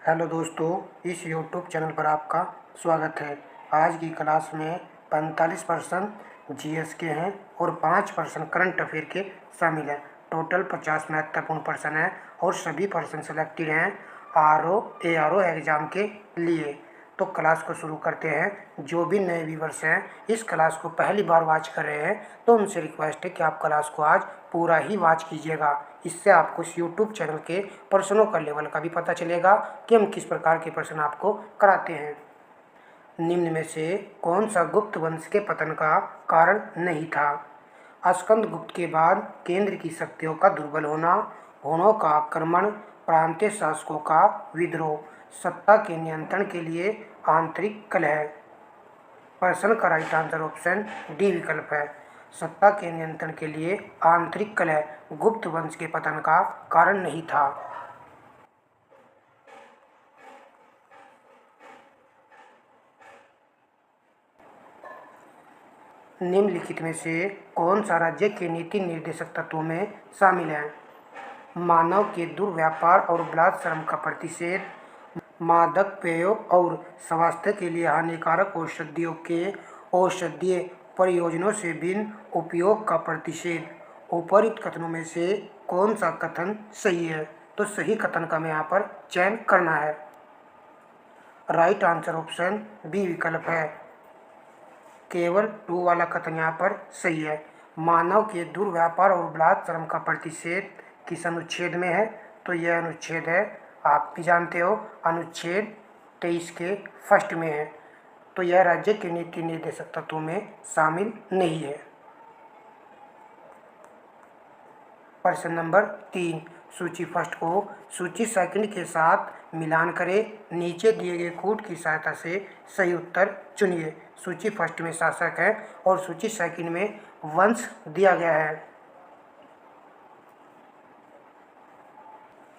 Hello दोस्तों, इस YouTube channel पर आपका स्वागत है। आज की क्लास में 45% जीएस के हैं और 5% करंट अफेयर के शामिल हैं। टोटल 50 महत्वपूर्ण प्रश्न हैं और सभी प्रश्न सेलेक्टेड हैं ARO एग्ज़ाम के लिए। तो क्लास को शुरू करते हैं। जो भी नए व्यूवर्स हैं, इस क्लास को पहली बार वॉच कर रहे हैं, तो उनसे रिक्वेस्ट है कि आप क्लास को आज पूरा ही वॉच कीजिएगा। इससे आपको इस यूट्यूब चैनल के प्रश्नों का लेवल का भी पता चलेगा कि हम किस प्रकार के प्रश्न आपको कराते हैं। निम्न में से कौन सा गुप्त वंश के पतन का कारण नहीं था? स्कंदगुप्त के बाद केंद्र की शक्तियों का दुर्बल होना, हुनों का आक्रमण, प्रांतीय शासकों का विद्रोह, सत्ता के नियंत्रण के लिए आंतरिक कलह। प्रश्न का राइट आंसर ऑप्शन डी विकल्प है। सत्ता के नियंत्रण के लिए आंतरिक कलह गुप्त वंश के पतन का कारण नहीं था। निम्नलिखित में से कौन सा राज्य के नीति निर्देशक तत्वों में शामिल है? मानव के दुर्व्यापार और बलात्कार का प्रतिषेध, मादक पेयों और स्वास्थ्य के लिए हानिकारक औषधियों के औषधीय प्रयोजनों से भिन्न उपयोग का प्रतिषेध। उपरोक्त कथनों में से कौन सा कथन सही है? तो सही कथन का हमें यहाँ पर चयन करना है। राइट आंसर ऑप्शन बी विकल्प है। केवल 2 वाला कथन यहाँ पर सही है। मानव के दुर्व्यापार और बलात्कार का प्रतिषेध किस अनुच्छेद में है? तो यह अनुच्छेद है, आप भी जानते हो, अनुच्छेद 23 के फर्स्ट में है। तो यह राज्य के नीति निर्देशक तत्वों में शामिल नहीं है। प्रश्न नंबर 3, सूची फर्स्ट को सूची सेकंड के साथ मिलान करें। नीचे दिए गए कोड की सहायता से सही उत्तर चुनिए। सूची फर्स्ट में शासक है और सूची सेकंड में वंश दिया गया है।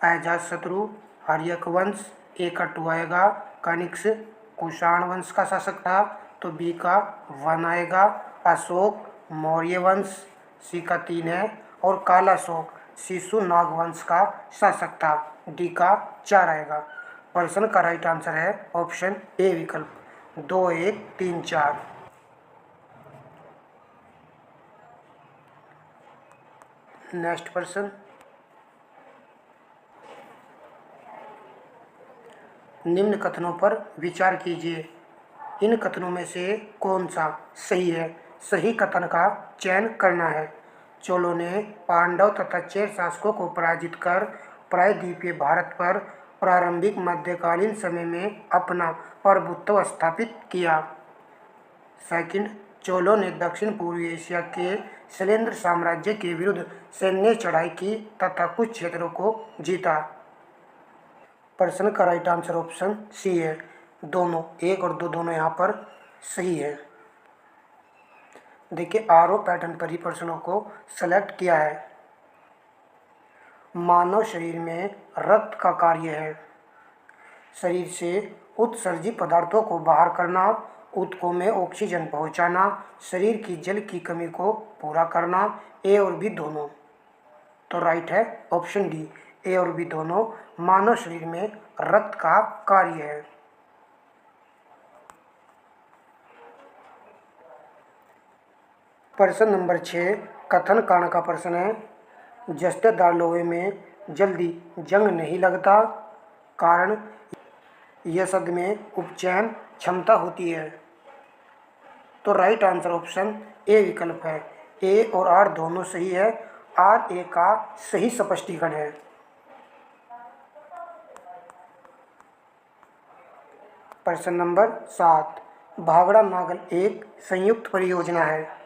अजातशत्रु हर्यक वंश, ए का 2 आएगा। कनिष्क कुषाण वंश का शासक था, तो बी का 1 आएगा। अशोक मौर्य वंश, सी का 3 है। और कालाशोक शिशुनाग वंश का शासक था, डी का 4 आएगा। प्रश्न का राइट आंसर है ऑप्शन ए विकल्प 2, 1, 3, 4। नेक्स्ट प्रश्न, निम्न कथनों पर विचार कीजिए। इन कथनों में से कौन सा सही है? सही कथन का चयन करना है। चोलों ने पांडव तथा चेर शासकों को पराजित कर प्रायद्वीपीय भारत पर प्रारंभिक मध्यकालीन समय में अपना प्रभुत्व स्थापित किया। सेकंड, चोलों ने दक्षिण पूर्वी एशिया के शैलेंद्र साम्राज्य के विरुद्ध सैन्य चढ़ाई की तथा कुछ क्षेत्रों को जीता। प्रश्न का राइट आंसर ऑप्शन सी है। दोनों 1 और 2 दोनों यहाँ पर सही है। देखिए, आरओ पैटर्न पर ही प्रश्नों को सेलेक्ट किया है। मानव शरीर में रक्त का कार्य है शरीर से उत्सर्जित पदार्थों को बाहर करना, ऊतकों में ऑक्सीजन पहुंचाना, शरीर की जल की कमी को पूरा करना। ए और बी दोनों, तो राइट है ऑप्शन डी। ए और बी दोनों मानव शरीर में रक्त का कार्य है। प्रश्न नंबर 6 कथन कारण का प्रश्न है। जस्तेदार लोहे में जल्दी जंग नहीं लगता, कारण यसद में उपचयन क्षमता होती है। तो राइट आंसर ऑप्शन ए विकल्प है। ए और आर दोनों सही है। आर ए का सही स्पष्टीकरण है। प्रश्न नंबर 7, भागड़ा नागल एक संयुक्त परियोजना है।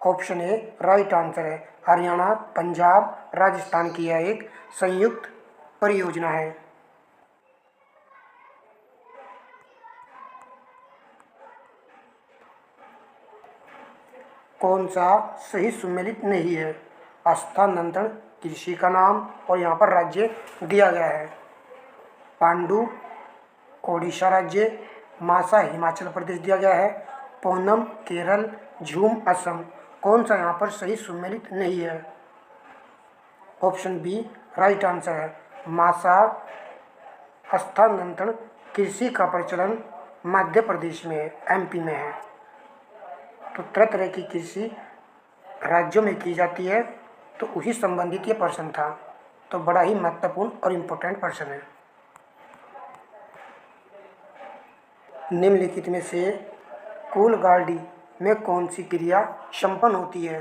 ऑप्शन ए राइट आंसर है। हरियाणा, पंजाब, राजस्थान की यह एक संयुक्त परियोजना है। कौन सा सही सुमेलित नहीं है? स्थानांतरण कृषि का नाम और यहाँ पर राज्य दिया गया है। पांडु ओडिशा राज्य, मासा हिमाचल प्रदेश दिया गया है। पूनम केरल, झूम असम। कौन सा यहाँ पर सही सुमेलित नहीं है? ऑप्शन बी राइट आंसर है। मासा स्थानांतरण कृषि का प्रचलन मध्य प्रदेश में है, एमपी में है। तो तरह तरह की कृषि राज्यों में की जाती है, तो उसी संबंधित ये प्रश्न था। तो बड़ा ही महत्वपूर्ण और इम्पोर्टेंट प्रश्न है। निम्नलिखित में से कोलगार्डी में कौन सी क्रिया संपन्न होती है?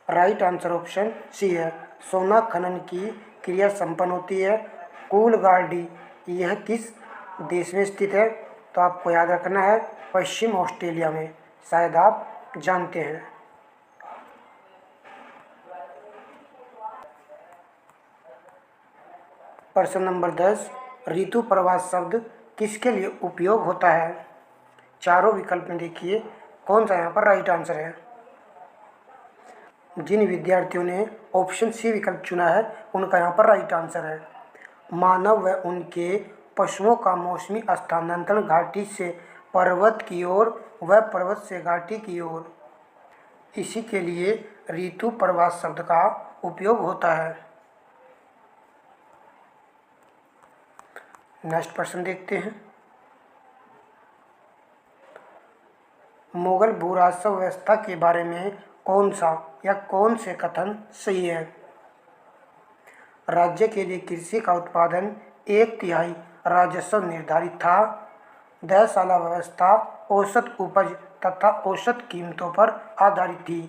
राइट आंसर ऑप्शन सी है, सोना खनन की क्रिया संपन्न होती है। कोलगार्डी यह किस देश में स्थित है? तो आपको याद रखना है, पश्चिम ऑस्ट्रेलिया में। शायद आप जानते हैं। प्रश्न नंबर 10, ऋतु प्रवास शब्द किसके लिए उपयोग होता है? चारों विकल्प में देखिए कौन सा यहाँ पर राइट आंसर है। जिन विद्यार्थियों ने ऑप्शन सी विकल्प चुना है उनका यहाँ पर राइट आंसर है। मानव व उनके पशुओं का मौसमी स्थानांतरण घाटी से पर्वत की ओर व पर्वत से घाटी की ओर, इसी के लिए ऋतु प्रवास शब्द का उपयोग होता है। नेक्स्ट प्रश्न देखते हैं। मुगल भू राजस्व व्यवस्था के बारे में कौन सा या कौन से कथन सही है? राज्य के लिए कृषि का उत्पादन 1/3 राजस्व निर्धारित था। 10 साला व्यवस्था औसत उपज तथा औसत कीमतों पर आधारित थी।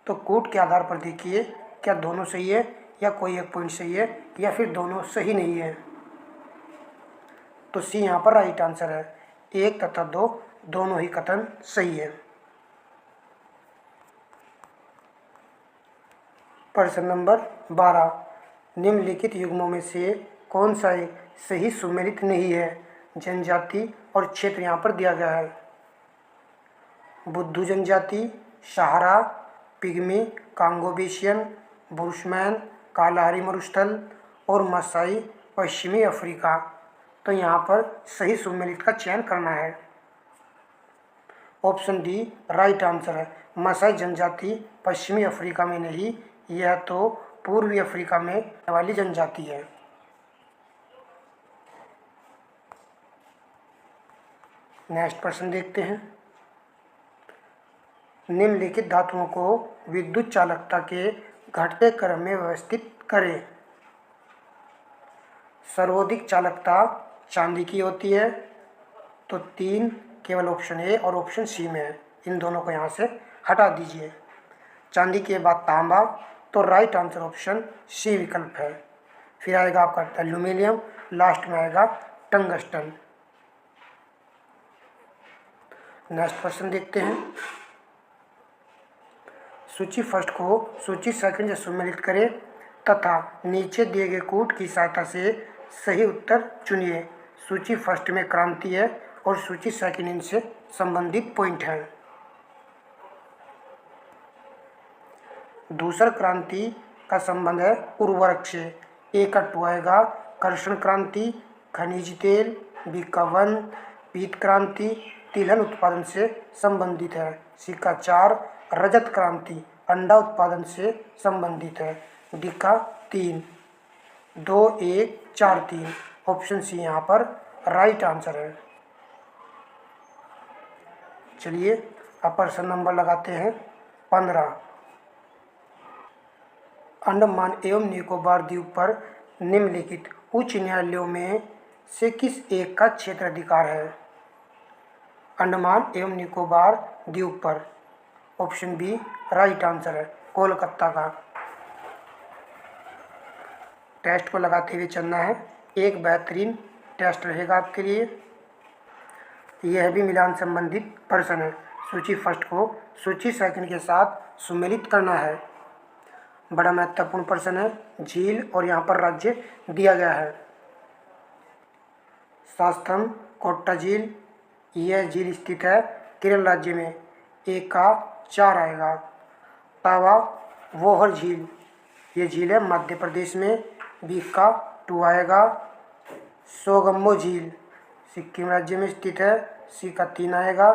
तो कूट के आधार पर देखिए क्या दोनों सही है या कोई एक पॉइंट सही है या फिर दोनों सही नहीं है। तो सी यहाँ पर राइट आंसर है। 1 तथा 2 दोनों ही कथन सही है। प्रश्न नंबर 12, निम्नलिखित युग्मों में से कौन सा एक सही सुमेलित नहीं है? जनजाति और क्षेत्र यहाँ पर दिया गया है। बुद्धू जनजाति, सहारा, पिग्मी, कांगोबेशियन, बुशमैन, कालाहारी मरुस्थल और मसाई पश्चिमी अफ्रीका। तो यहाँ पर सही सुमेलित का चयन करना है। ऑप्शन डी राइट आंसर है। मसाई जनजाति पश्चिमी अफ्रीका में नहीं, यह तो पूर्वी अफ्रीका में रहने वाली जनजाति है। नेक्स्ट प्रश्न देखते हैं। निम्नलिखित धातुओं को विद्युत चालकता के घटते क्रम में व्यवस्थित करें। सर्वाधिक चालकता चांदी की होती है, तो 3 केवल ऑप्शन ए और ऑप्शन सी में है। इन दोनों को यहाँ से हटा दीजिए। चांदी के बाद तांबा, तो राइट आंसर ऑप्शन सी विकल्प है। फिर आएगा आपका एल्यूमिनियम, लास्ट में आएगा टंगस्टन। नेक्स्ट प्रश्न देखते हैं। सूची फर्स्ट को सूची सेकंड से सुमेलित करें तथा नीचे दिए गए कूट की सहायता से सही उत्तर चुनिए। सूची फर्स्ट में क्रांति है और सूची सेकंड इनसे संबंधित पॉइंट है। दूसरा क्रांति का संबंध है उर्वरक से। ए का 2 आएगा कर्षण क्रांति, खनिज तेल, बी का 1 पीत क्रांति, तिलहन उत्पादन से संबंधित है। सी का 4 रजत क्रांति, अंडा उत्पादन से संबंधित है। डी का 3 2 1 4 3। ऑप्शन सी यहाँ पर राइट आंसर है। चलिए अब प्रश्न नंबर लगाते हैं 15। अंडमान एवं निकोबार द्वीप पर निम्नलिखित उच्च न्यायालयों में से किस एक का क्षेत्राधिकार है? अंडमान एवं निकोबार द्वीप पर ऑप्शन बी राइट आंसर है, कोलकाता का। टेस्ट को लगाते हुए चलना है। एक बेहतरीन टेस्ट रहेगा आपके लिए। यह भी मिलान संबंधित प्रश्न है। सूची फर्स्ट को सूची सेकंड के साथ सुमेलित करना है। बड़ा महत्वपूर्ण प्रश्न है। झील और यहाँ पर राज्य दिया गया है। शास्तम कोट्टा झील, यह झील स्थित है केरल राज्य में। एक का 4 आएगा। तावा वोहर झील, ये झील है मध्य प्रदेश में। बी का 2 आएगा। सोगम्बो झील सिक्किम राज्य में स्थित है। सी का 3 आएगा।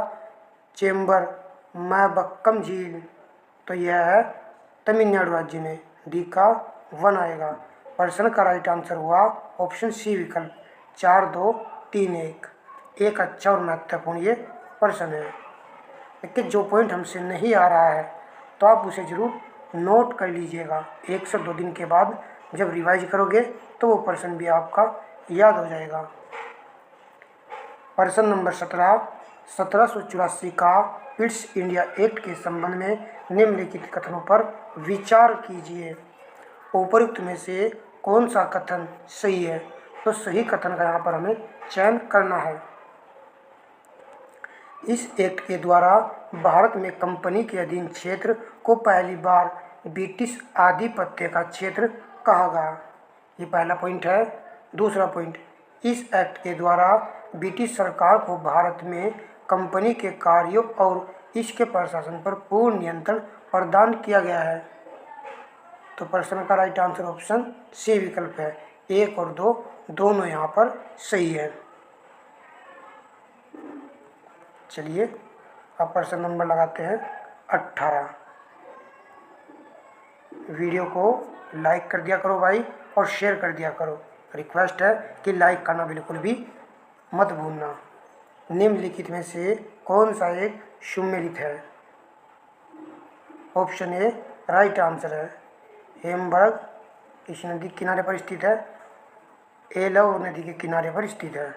चेंबर मैबक्कम झील, तो यह है तमिलनाडु राज्य में। डी का 1 आएगा। प्रश्न का राइट आंसर हुआ ऑप्शन सी विकल्प 4 2 3 1। एक अच्छा और महत्वपूर्ण ये प्रश्न है। लेकिन जो पॉइंट हमसे नहीं आ रहा है तो आप उसे जरूर नोट कर लीजिएगा। 1 से 2 दिन के बाद जब रिवाइज करोगे तो वो प्रश्न भी आपका याद हो जाएगा। प्रश्न नंबर 1784 का पिट्स इंडिया एक्ट के संबंध में निम्नलिखित कथनों पर विचार कीजिए। उपयुक्त में से कौन सा कथन सही है? तो सही कथन का यहाँ पर हमें चयन करना है। इस एक्ट के द्वारा भारत में कंपनी के अधीन क्षेत्र को पहली बार ब्रिटिश आधिपत्य का क्षेत्र कहा गया। ये पहला पॉइंट है। दूसरा पॉइंट, इस एक्ट के द्वारा ब्रिटिश सरकार को भारत में कंपनी के कार्यों और इसके प्रशासन पर पूर्ण नियंत्रण प्रदान किया गया है। तो प्रश्न का राइट आंसर ऑप्शन सी विकल्प है। 1 और 2 दोनों यहाँ पर सही है। चलिए अब प्रश्न नंबर लगाते हैं 18। वीडियो को लाइक कर दिया करो भाई और शेयर कर दिया करो। रिक्वेस्ट है कि लाइक करना बिल्कुल भी मत भूलना। निम्नलिखित में से कौन सा एक सुमेलित है? ऑप्शन ए राइट आंसर है। हेमबर्ग इस नदी के किनारे पर स्थित है। एलव नदी के किनारे पर स्थित है।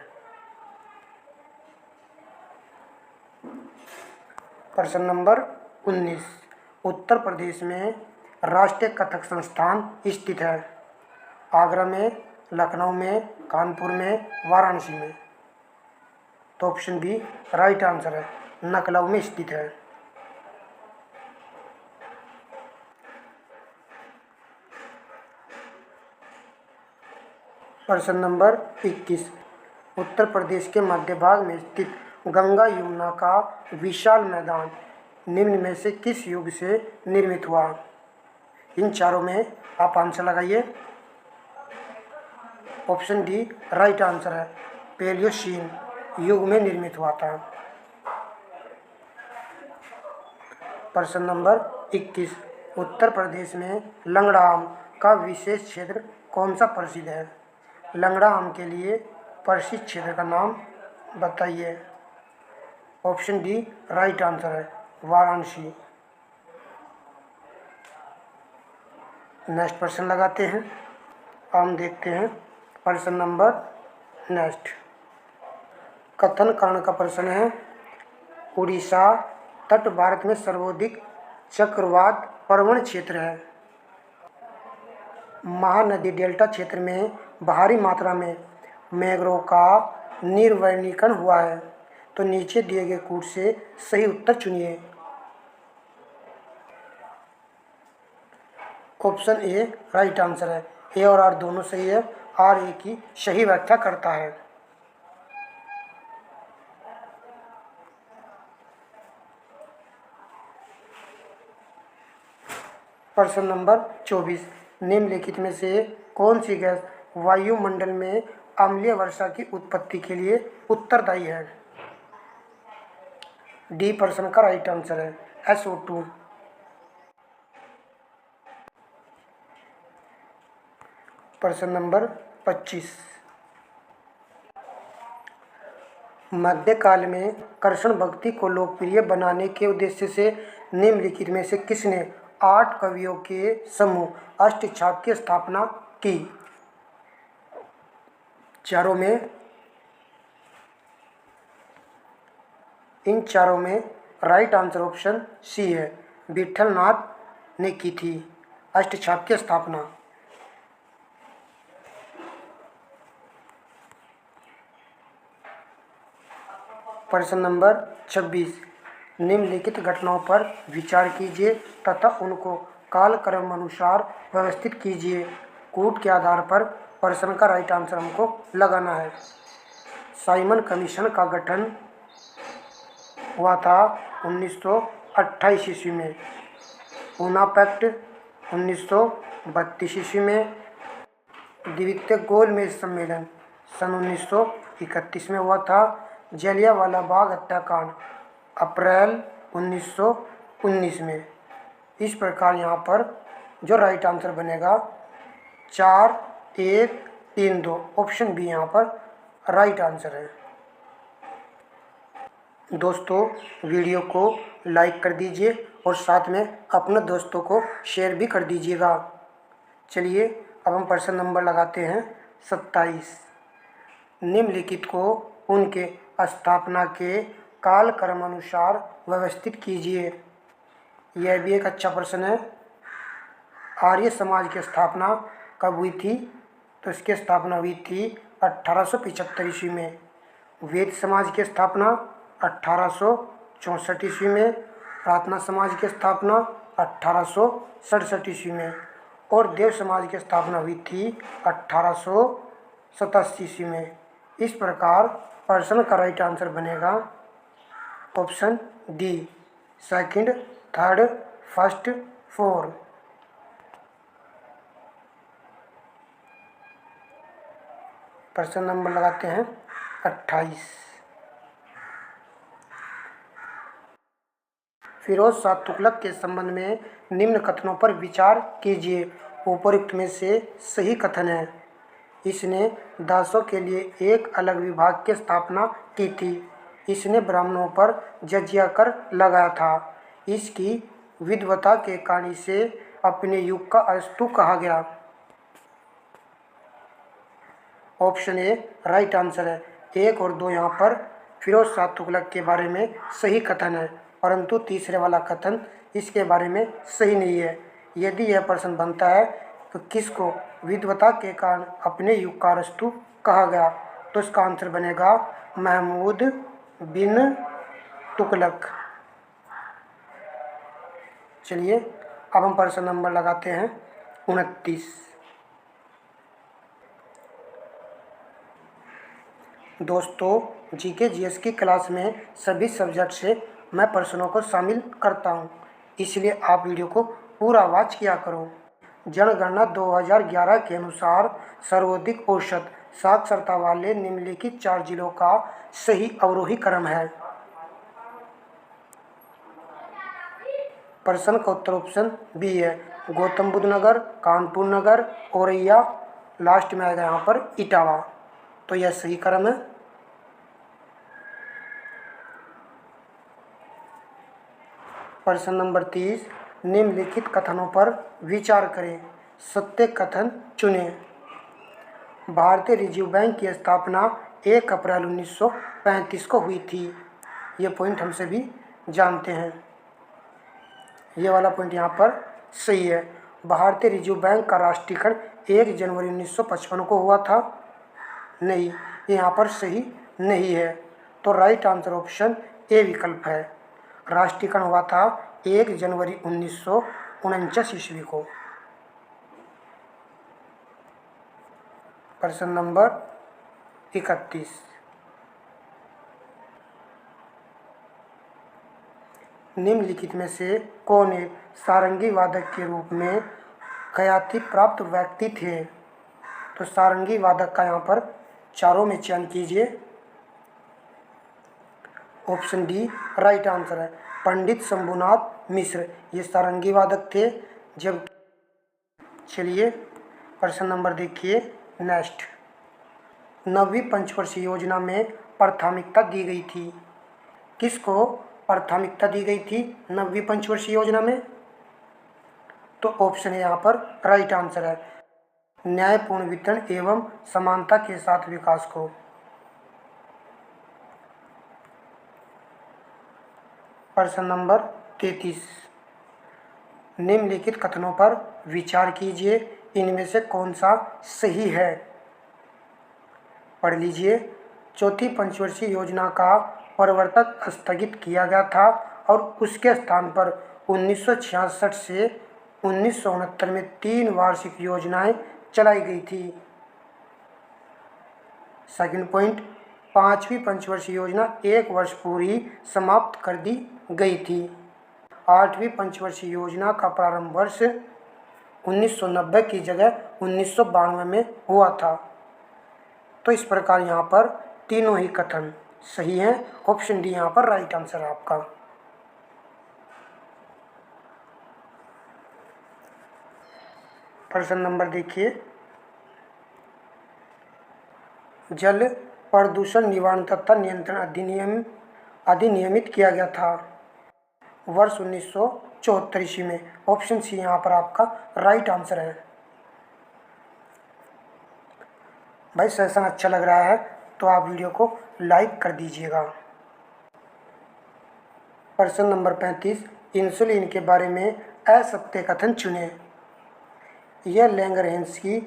प्रश्न नंबर 19, उत्तर प्रदेश में राष्ट्रीय कथक संस्थान स्थित है। आगरा में, लखनऊ में, कानपुर में, वाराणसी में। तो ऑप्शन बी राइट आंसर है, लखनऊ में स्थित है। प्रश्न नंबर 21, उत्तर प्रदेश के मध्य भाग में स्थित गंगा यमुना का विशाल मैदान निम्न में से किस युग से निर्मित हुआ? इन चारों में आप आंसर लगाइए। ऑप्शन डी राइट आंसर है, पैलियोसीन युग में निर्मित हुआ था। प्रश्न नंबर 21, उत्तर प्रदेश में लंगड़ा आम का विशेष क्षेत्र कौन सा प्रसिद्ध है? लंगड़ा आम के लिए प्रसिद्ध क्षेत्र का नाम बताइए। ऑप्शन डी राइट आंसर है, वाराणसी। नेक्स्ट प्रश्न लगाते हैं। हम देखते हैं प्रश्न नंबर नेक्स्ट। कथन करण का प्रश्न है। उड़ीसा तट भारत में सर्वाधिक चक्रवात प्रवण क्षेत्र है। महानदी डेल्टा क्षेत्र में भारी मात्रा में मैंग्रोव का निर्वनीकरण हुआ है। तो नीचे दिए गए कूट से सही उत्तर चुनिए। ऑप्शन ए राइट आंसर है। ए और आर दोनों सही है। आर ए की सही व्याख्या करता है। प्रश्न नंबर 24, निम्नलिखित में से कौन सी गैस वायुमंडल में अम्लीय वर्षा की उत्पत्ति के लिए उत्तरदायी है? डी प्रश्न का राइट आंसर है, SO2। प्रश्न नंबर 25, मध्यकाल में कृष्ण भक्ति को लोकप्रिय बनाने के उद्देश्य से निम्नलिखित में से किसने 8 कवियों के समूह अष्टछाप की स्थापना की? इन चारों में राइट आंसर ऑप्शन सी है, विठल नाथ ने की थी अष्टछाप की स्थापना। प्रश्न नंबर 26, निम्नलिखित घटनाओं पर विचार कीजिए तथा उनको कालक्रम अनुसार व्यवस्थित कीजिए। कूट के आधार पर प्रश्न का राइट आंसर हमको लगाना है। साइमन कमीशन का गठन हुआ था 1928 ईस्वी में। पूना पैक्ट 1932 ईस्वी में। द्वितीय गोलमेज सम्मेलन सन 1931 में हुआ था। जलियांवाला बाग हत्याकांड अप्रैल 1919 में। इस प्रकार यहाँ पर जो राइट आंसर बनेगा 4132। ऑप्शन बी यहाँ पर राइट आंसर है। दोस्तों, वीडियो को लाइक कर दीजिए और साथ में अपने दोस्तों को शेयर भी कर दीजिएगा। चलिए अब हम प्रश्न नंबर लगाते हैं 27। निम्नलिखित को उनके स्थापना के कालक्रम अनुसार व्यवस्थित कीजिए। यह भी एक अच्छा प्रश्न है। आर्य समाज की स्थापना कब हुई थी? तो इसकी स्थापना हुई थी 1875 ईस्वी में। वेद समाज की स्थापना 1864 ईस्वी में। प्रार्थना समाज की स्थापना 1867 ईस्वी में और देव समाज की स्थापना हुई थी 1887 ईस्वी में। इस प्रकार प्रश्न का राइट आंसर बनेगा option D, second, third, first, four. प्रश्न नंबर लगाते हैं 28। फिरोज शाह तुगलक के संबंध में निम्न कथनों पर विचार कीजिए। उपरोक्त में से सही कथन है। इसने दासों के लिए एक अलग विभाग की स्थापना की थी। इसने ब्राह्मणों पर जजिया कर लगाया था। इसकी विद्वता के कारण इसे अपने युग का अरस्तु कहा गया। ऑप्शन ए राइट आंसर है। 1 और 2 यहाँ पर फिरोज शाह तुगलक के बारे में सही कथन है, परंतु तीसरे वाला कथन इसके बारे में सही नहीं है। यदि यह प्रश्न बनता है तो किसको विद्वता के कारण अपने युग का अरस्तु कहा गया, तो इसका आंसर बनेगा महमूद बिन तुगलक। चलिए अब हम प्रश्न नंबर लगाते हैं 29। दोस्तों, जीके जीएस की क्लास में सभी सब्जेक्ट से मैं प्रश्नों को शामिल करता हूं, इसलिए आप वीडियो को पूरा वॉच किया करो। जनगणना 2011 के अनुसार सर्वाधिक औसत साक्षरता वाले निम्नलिखित 4 जिलों का सही अवरोही क्रम है। प्रश्न का उत्तर ऑप्शन बी है। गौतम बुद्ध नगर, कानपुर नगर, औरैया, लास्ट में आएगा यहाँ पर इटावा। तो यह सही क्रम है। प्रश्न नंबर 30। निम्नलिखित कथनों पर विचार करें, सत्य कथन चुनें। भारतीय रिजर्व बैंक की स्थापना 1 अप्रैल 1935 को हुई थी। ये पॉइंट हम सभी जानते हैं। ये वाला पॉइंट यहाँ पर सही है। भारतीय रिजर्व बैंक का राष्ट्रीयकरण 1 जनवरी 1955 को हुआ था। नहीं, ये यहाँ पर सही नहीं है। तो राइट आंसर ऑप्शन ए विकल्प है। राष्ट्रीयकरण हुआ था 1 जनवरी 1949 ईस्वी को। प्रश्न नंबर 31। निम्नलिखित में से कौन एक सारंगी वादक के रूप में ख्याति प्राप्त व्यक्ति थे? तो सारंगी वादक का यहाँ पर चारों में चयन कीजिए। ऑप्शन डी राइट आंसर है। पंडित शंभुनाथ मिश्र ये सारंगी वादक थे। जब चलिए प्रश्न नंबर देखिए नेक्स्ट। 9वीं पंचवर्षीय योजना में प्राथमिकता दी गई थी। किसको प्राथमिकता दी गई थी 9वीं पंचवर्षीय योजना में? तो ऑप्शन है यहाँ पर राइट आंसर है। न्यायपूर्ण वितरण एवं समानता के साथ विकास को। प्रश्न नंबर 33। निम्नलिखित कथनों पर विचार कीजिए, इनमें से कौन सा सही है? पढ़ लीजिए। चौथी पंचवर्षीय योजना का प्रवर्तक स्थगित किया गया था और उसके स्थान पर 1966 से 1969 में 3 वार्षिक योजनाएं चलाई गई थी। सेकंड पॉइंट, 5वीं पंचवर्षीय योजना 1 वर्ष पूर्व समाप्त कर दी गई थी। 8वीं पंचवर्षीय योजना का प्रारंभ वर्ष 1990 की जगह 1992 में हुआ था। तो इस प्रकार यहाँ पर तीनों ही कथन सही हैं। ऑप्शन डी यहाँ पर राइट आंसर है आपका। प्रश्न नंबर देखिए जल प्रदूषण निवारण तथा नियंत्रण अधिनियमित किया गया था? वर्ष 1974 ईस्वी में। ऑप्शन सी यहाँ पर आपका राइट आंसर है। भाई सेशन अच्छा लग रहा है तो आप वीडियो को लाइक कर दीजिएगा। प्रश्न नंबर 35, इंसुलिन के बारे में असत्य कथन चुनें। यह लैंगरहैंस की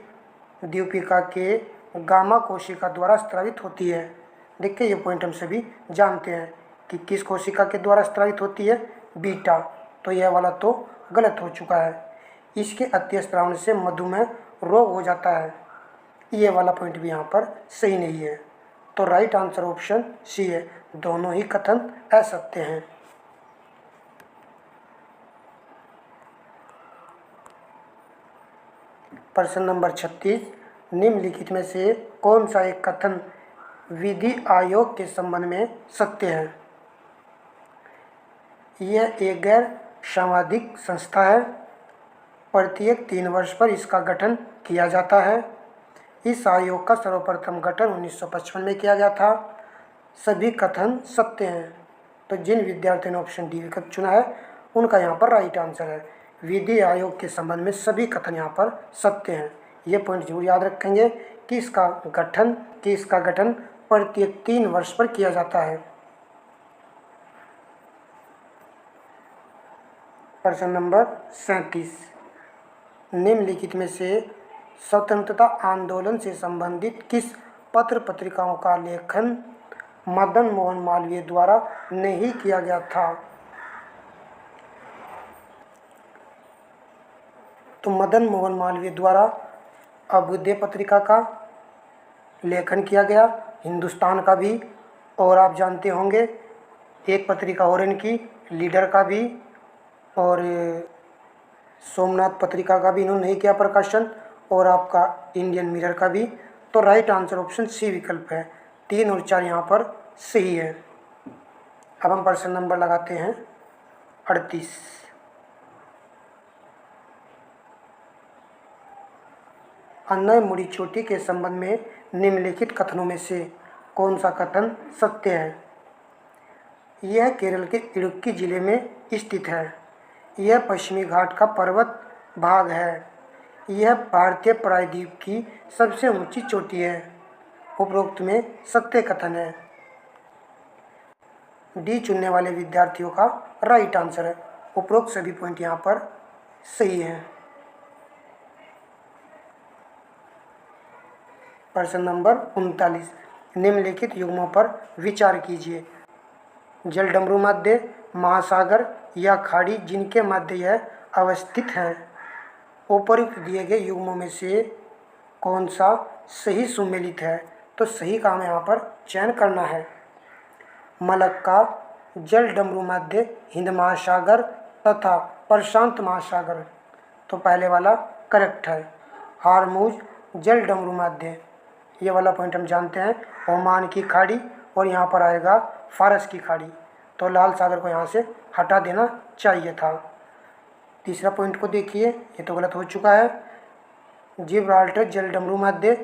द्वीपिका के गामा कोशिका द्वारा स्रावित होती है। देखिए ये पॉइंट हम सभी जानते हैं कि किस कोशिका के द्वारा स्रावित होती है, बीटा। तो यह वाला तो गलत हो चुका है। इसके अतिस्रावन से मधुमेह रोग हो जाता है, ये वाला पॉइंट भी यहाँ पर सही नहीं है। तो राइट आंसर ऑप्शन सी है, दोनों ही कथन असत्य हैं। प्रश्न नंबर 36, निम्नलिखित में से कौन सा एक कथन विधि आयोग के संबंध में सत्य है? यह एक गैर सांविधिक संस्था है। प्रत्येक 3 वर्ष पर इसका गठन किया जाता है। इस आयोग का सर्वप्रथम गठन 1955 में किया गया था। सभी कथन सत्य हैं। तो जिन विद्यार्थियों ने ऑप्शन डी विकल्प चुना है उनका यहाँ पर राइट आंसर है। विधि आयोग के संबंध में सभी कथन यहाँ पर सत्य हैं। ये पॉइंट जरूर याद रखेंगे कि इसका गठन प्रत्येक 3 वर्ष पर किया जाता है। प्रश्न नंबर 37, निम्नलिखित में से स्वतंत्रता आंदोलन से संबंधित किस पत्र पत्रिकाओं का लेखन मदन मोहन मालवीय द्वारा नहीं किया गया था? तो मदन मोहन मालवीय द्वारा अभ्युदय पत्रिका का लेखन किया गया, हिंदुस्तान का भी, और आप जानते होंगे एक पत्रिका और इनकी लीडर का भी, और सोमनाथ पत्रिका का भी इन्होंने नहीं किया प्रकाशन, और आपका इंडियन मिरर का भी। तो राइट आंसर ऑप्शन सी विकल्प है। 3 और 4 यहाँ पर सही है। अब हम प्रश्न नंबर लगाते हैं 38। अन्नय मुड़ी चोटी के संबंध में निम्नलिखित कथनों में से कौन सा कथन सत्य है? यह केरल के इडुक्की जिले में स्थित है। यह पश्चिमी घाट का पर्वत भाग है। यह भारतीय प्रायद्वीप की सबसे ऊंची चोटी है। उपरोक्त में सत्य कथन है। डी चुनने वाले विद्यार्थियों का राइट आंसर है। उपरोक्त सभी पॉइंट यहाँ पर सही है। प्रश्न नंबर 39, निम्नलिखित युग्मों पर विचार कीजिए। जलडमरू मध्य, महासागर या खाड़ी जिनके मध्य यह अवस्थित है। उपयुक्त दिए गए युग्मों में से कौन सा सही सुमेलित है? तो सही का हमें यहाँ पर चयन करना है। मलक्का, जलडमरू मध्य, हिंद महासागर तथा प्रशांत महासागर। तो पहले वाला करेक्ट है। हारमुज, जलडमरू मध्य, ये वाला पॉइंट हम जानते हैं। ओमान की खाड़ी, और यहाँ पर आएगा फारस की खाड़ी। तो लाल सागर को यहाँ से हटा देना चाहिए था। तीसरा पॉइंट को देखिए, ये तो गलत हो चुका है। जिब्राल्टर, जलडमरू मध्य,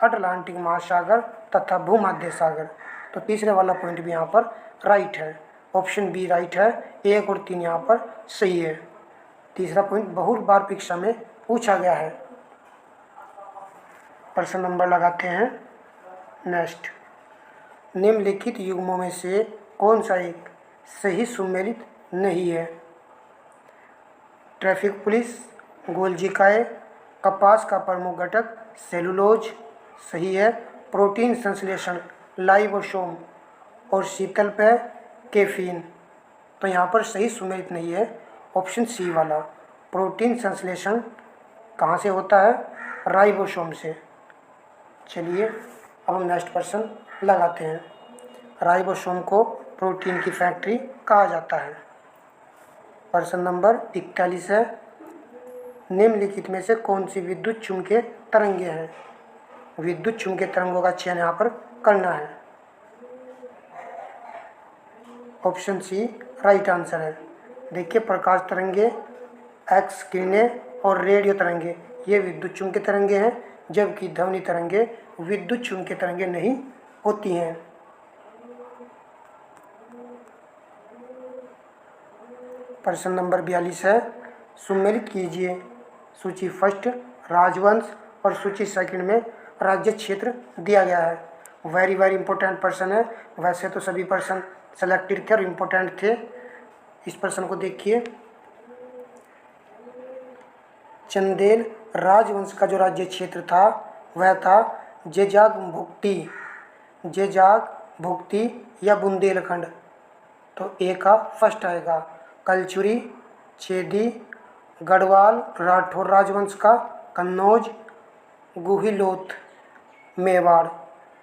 अटलांटिक महासागर तथा भूमध्य सागर। तो तीसरे वाला पॉइंट भी यहाँ पर राइट है। ऑप्शन बी राइट है। 1 और 3 यहाँ पर सही है। तीसरा पॉइंट बहुत बार परीक्षा में पूछा गया है। प्रश्न नंबर लगाते हैं नेक्स्ट। निम्नलिखित युग्मों में से कौन सा एक सही सुमेलित नहीं है? ट्रैफिक पुलिस, गोल्जिकाए, कपास का प्रमुख घटक सेलुलोज सही है। प्रोटीन संश्लेषण लाइबोसोम, और शीतल पेय कैफीन। तो यहाँ पर सही सुमेलित नहीं है ऑप्शन सी वाला। प्रोटीन संश्लेषण कहाँ से होता है? राइबोसोम से। चलिए अब हम नेक्स्ट प्रश्न लगाते हैं। राइबोसोम को प्रोटीन की फैक्ट्री कहा जाता है। प्रश्न नंबर 41 है। निम्नलिखित में से कौन सी विद्युत चुम्बकीय तरंगे हैं? विद्युत चुम्बकीय तरंगों का चयन यहाँ पर करना है। ऑप्शन सी राइट आंसर है। देखिए प्रकाश तरंगे, एक्स किरणें और रेडियो तरंगे, ये विद्युत चुम्बकीय तरंगे हैं, जबकि ध्वनि तरंगे विद्युत चुम्बकीय तरंगे नहीं होती हैं। प्रश्न नंबर 42 है, सुमेलित कीजिए सूची फर्स्ट राजवंश और सूची सेकंड में राज्य क्षेत्र दिया गया है। वेरी वेरी इंपॉर्टेंट प्रश्न है। वैसे तो सभी प्रश्न सेलेक्टेड थे और इम्पोर्टेंट थे। इस प्रश्न को देखिए, चंदेल राजवंश का जो राज्य क्षेत्र था वह था जेजाग भुक्ति या बुंदेलखंड। तो ए का फर्स्ट आएगा। कलचुरी, छेदी, गढ़वाल राठौर राजवंश का, कन्नौज, गुहिलोत, मेवाड़।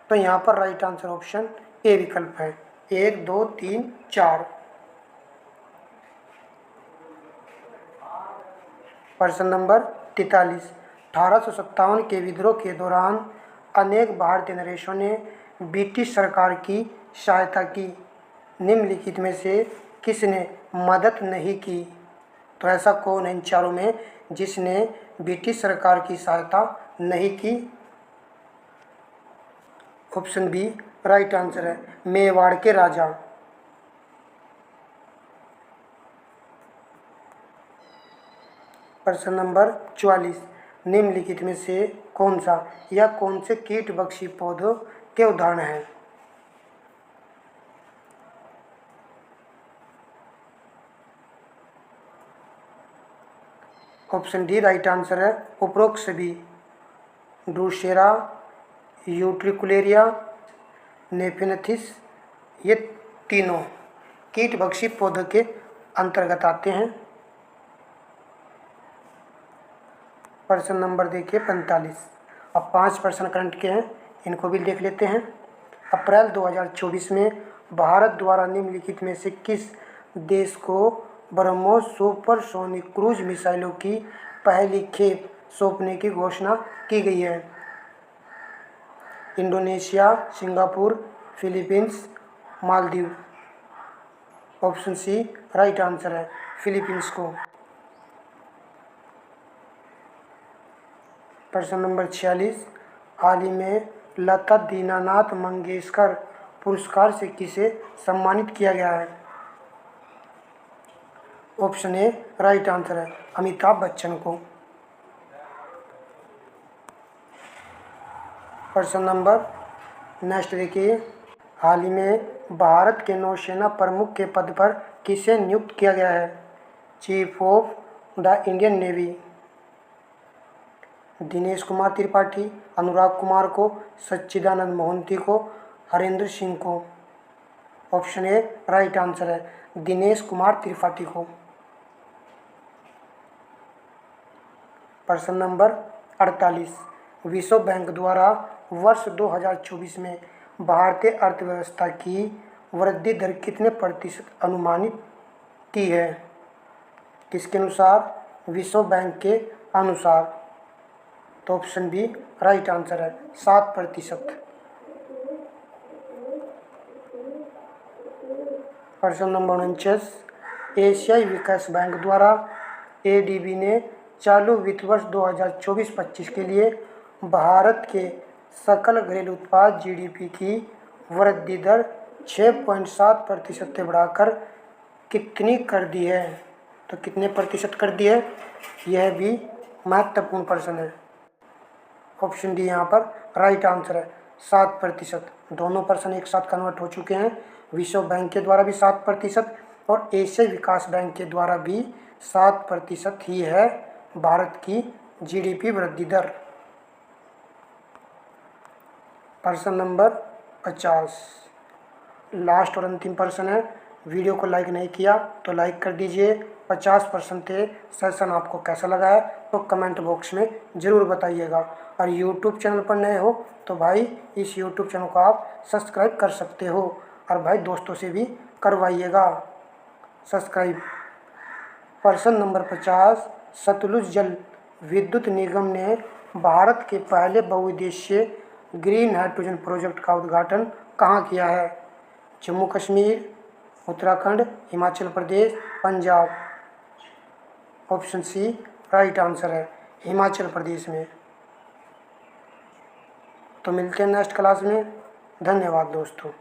तो यहाँ पर राइट आंसर ऑप्शन ए विकल्प है। 1 2 3 4। प्रश्न नंबर 43, 1857 के विद्रोह के दौरान अनेक भारतीय नरेशों ने ब्रिटिश सरकार की सहायता की। निम्नलिखित में से किसने मदद नहीं की? तो ऐसा कौन है इन चारों में जिसने ब्रिटिश सरकार की सहायता नहीं की? ऑप्शन बी राइट आंसर है, मेवाड़ के राजा। प्रश्न नंबर 44, निम्नलिखित में से कौन सा या कौन से कीटभक्षी पौधों के उदाहरण हैं? ऑप्शन डी राइट आंसर है, उपरोक्त सभी। ड्रूसेरा, यूट्रिकुलेरिया, नेफिनथिस, ये तीनों कीटभक्षी पौधों के अंतर्गत आते हैं। प्रश्न नंबर देखिए 45। अब 5 प्रश्न करंट के हैं, इनको भी देख लेते हैं। अप्रैल 2024 में भारत द्वारा निम्नलिखित में से किस देश को ब्रह्मोस सुपरसोनिक क्रूज मिसाइलों की पहली खेप सौंपने की घोषणा की गई है? Indonesia, Singapore, Philippines, Maldives. Option C right answer है, फिलीपींस को। प्रश्न नंबर 46, हाल ही में लता दीनानाथ मंगेशकर पुरस्कार से किसे सम्मानित किया गया है? ऑप्शन ए राइट आंसर है, अमिताभ बच्चन को। प्रश्न नंबर नेक्स्ट देखिए, हाल ही में भारत के नौसेना प्रमुख के पद पर किसे नियुक्त किया गया है? Chief of the Indian navy. Dinesh Kumar Tripathi, Anurag Kumar को, सच्चिदानंद मोहंती को, हरेंद्र सिंह को। ऑप्शन ए राइट आंसर है, दिनेश कुमार त्रिपाठी को। प्रश्न नंबर 48, विश्व बैंक द्वारा वर्ष 2024 में भारतीय अर्थव्यवस्था की वृद्धि दर कितने प्रतिशत अनुमानित की है? किसके अनुसार? विश्व बैंक के अनुसार। तो ऑप्शन बी राइट आंसर है, 7%। प्रश्न नंबर 49, एशियाई विकास बैंक द्वारा एडीबी ने चालू वित्त वर्ष 2024-25 के लिए भारत के सकल घरेलू उत्पाद जीडीपी की वृद्धि दर 6.7% से बढ़ाकर कितनी कर दी है? तो कितने प्रतिशत कर दी है? यह भी महत्वपूर्ण प्रश्न है। ऑप्शन डी यहाँ पर राइट आंसर है, 7%। दोनों प्रश्न एक साथ कन्वर्ट हो चुके हैं। विश्व बैंक के द्वारा भी 7% और एशियाई विकास बैंक के द्वारा भी 7% ही है भारत की जीडीपी वृद्धि दर। प्रश्न नंबर 50, लास्ट और अंतिम प्रश्न है। वीडियो को लाइक नहीं किया तो लाइक कर दीजिए। 50% थे। सेशन आपको कैसा लगा है तो कमेंट बॉक्स में ज़रूर बताइएगा। और यूट्यूब चैनल पर नए हो तो भाई इस यूट्यूब चैनल को आप सब्सक्राइब कर सकते हो और भाई दोस्तों से भी करवाइएगा सब्सक्राइब। प्रश्न नंबर 50, सतलुज जल विद्युत निगम ने भारत के पहले बहुउद्देशीय ग्रीन हाइड्रोजन प्रोजेक्ट का उद्घाटन कहाँ किया है? Jammu Kashmir, Uttarakhand, Himachal Pradesh, Punjab. Option C right answer है, हिमाचल प्रदेश में। तो मिलते हैं नेक्स्ट क्लास में। धन्यवाद दोस्तों।